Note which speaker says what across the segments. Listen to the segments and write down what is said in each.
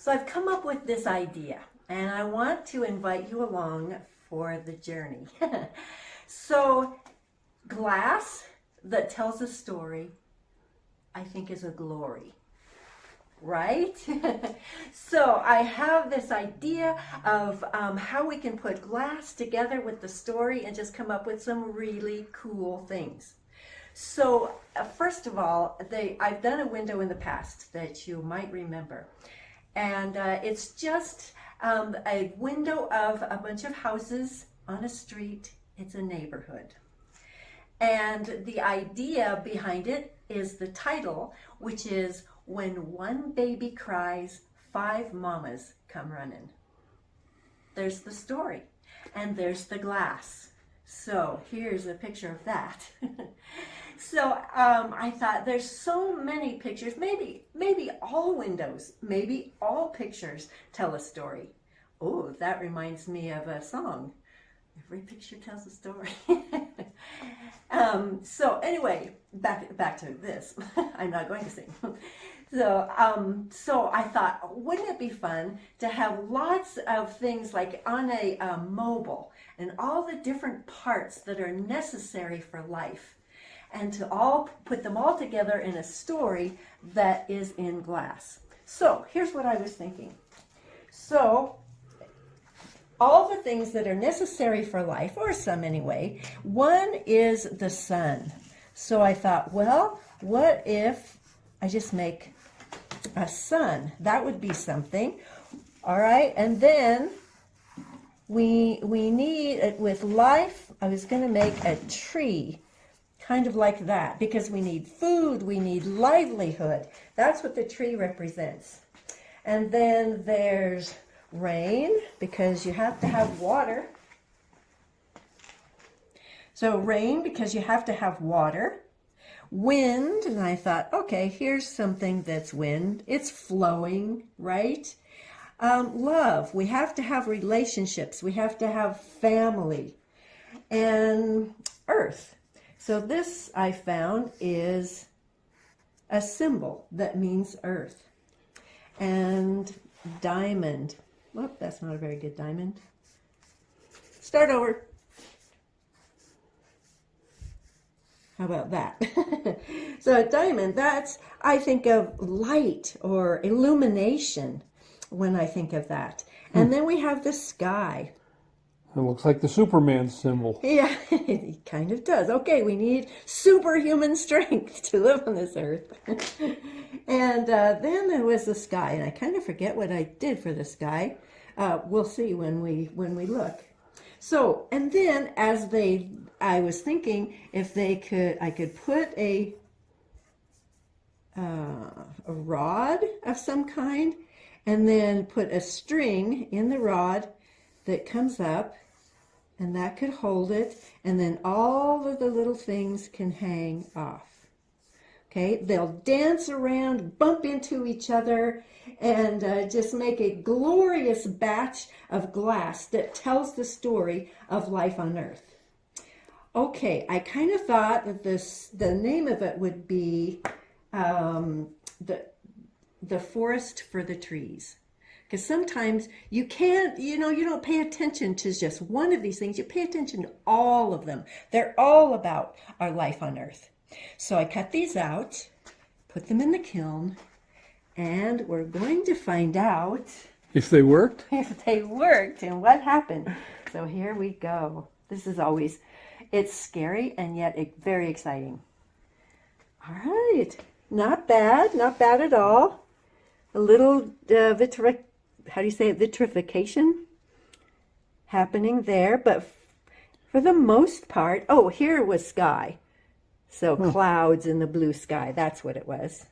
Speaker 1: So I've come up with this idea, and I want to invite you along for the journey. So glass that tells a story, I think, is a glory, right? So I have this idea of how we can put glass together with the story and just come up with some really cool things. So first of all, I've done a window in the past that you might remember. And it's just a window of a bunch of houses on a street. It's a neighborhood. And the idea behind it is the title, which is When One Baby Cries, 5 Mamas Come Running. There's the story, and there's the glass. So here's a picture of that. So I thought there's so many pictures, maybe all windows, maybe all pictures tell a story. Oh, that reminds me of a song. Every picture tells a story. So anyway, back to this. I'm not going to sing. So I thought, wouldn't it be fun to have lots of things like on a mobile and all the different parts that are necessary for life, and to all put them all together in a story that is in glass. So here's what I was thinking. So all the things that are necessary for life, or some anyway, one is the sun. So I thought, well, what if I just make a sun? That would be something. All right, and then we need, with life, I was going to make a tree. Kind of like that, because we need food, we need livelihood. That's what the tree represents. And then there's rain, because you have to have water. So rain, because you have to have water. Wind, and I thought, okay, here's something that's wind. It's flowing, right? Love, we have to have relationships. We have to have family. And earth. So this, I found, is a symbol that means earth. And diamond. Whoop, that's not a very good diamond. Start over. How about that? So a diamond, that's, I think of light or illumination when I think of that. And then we have the sky.
Speaker 2: It looks like the Superman symbol.
Speaker 1: Yeah, it kind of does. Okay, we need superhuman strength to live on this earth. And then there was the sky, and I kind of forget what I did for the sky. We'll see when we look. So, and then I was thinking if I could put a rod of some kind, and then put a string in the rod that comes up. And that could hold it, and then all of the little things can hang off. Okay, they'll dance around, bump into each other, and just make a glorious batch of glass that tells the story of life on Earth. Okay, I kind of thought that the name of it would be the forest for the trees. Because sometimes you can't, you don't pay attention to just one of these things. You pay attention to all of them. They're all about our life on Earth. So I cut these out, put them in the kiln, and we're going to find out
Speaker 2: if they worked.
Speaker 1: If they worked and what happened. So here we go. This is always, it's scary and yet very exciting. All right, not bad at all. A little vitrification happening there, but for the most part, oh, here was sky. So clouds in the blue sky, that's what it was.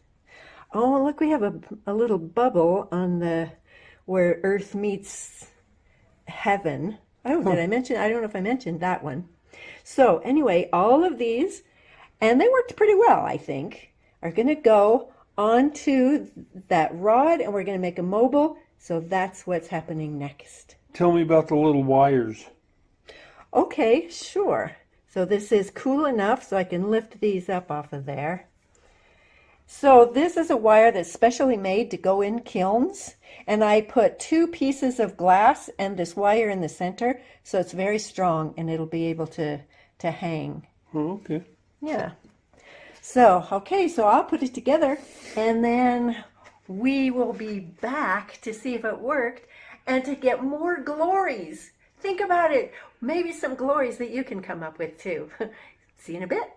Speaker 1: Oh, look, we have a little bubble on where Earth meets heaven. Oh, did I mention? I don't know if I mentioned that one. So anyway, all of these, and they worked pretty well, I think, are going to go onto that rod, and we're going to make a mobile. So that's what's happening next.
Speaker 2: Tell me about the little wires.
Speaker 1: Okay, sure. So this is cool enough so I can lift these up off of there. So this is a wire that's specially made to go in kilns, and I put 2 pieces of glass and this wire in the center, so it's very strong and it'll be able to hang.
Speaker 2: Oh, okay.
Speaker 1: Yeah. So, okay, so I'll put it together and then we will be back to see if it worked and to get more glories. Think about it. Maybe some glories that you can come up with too. See you in a bit.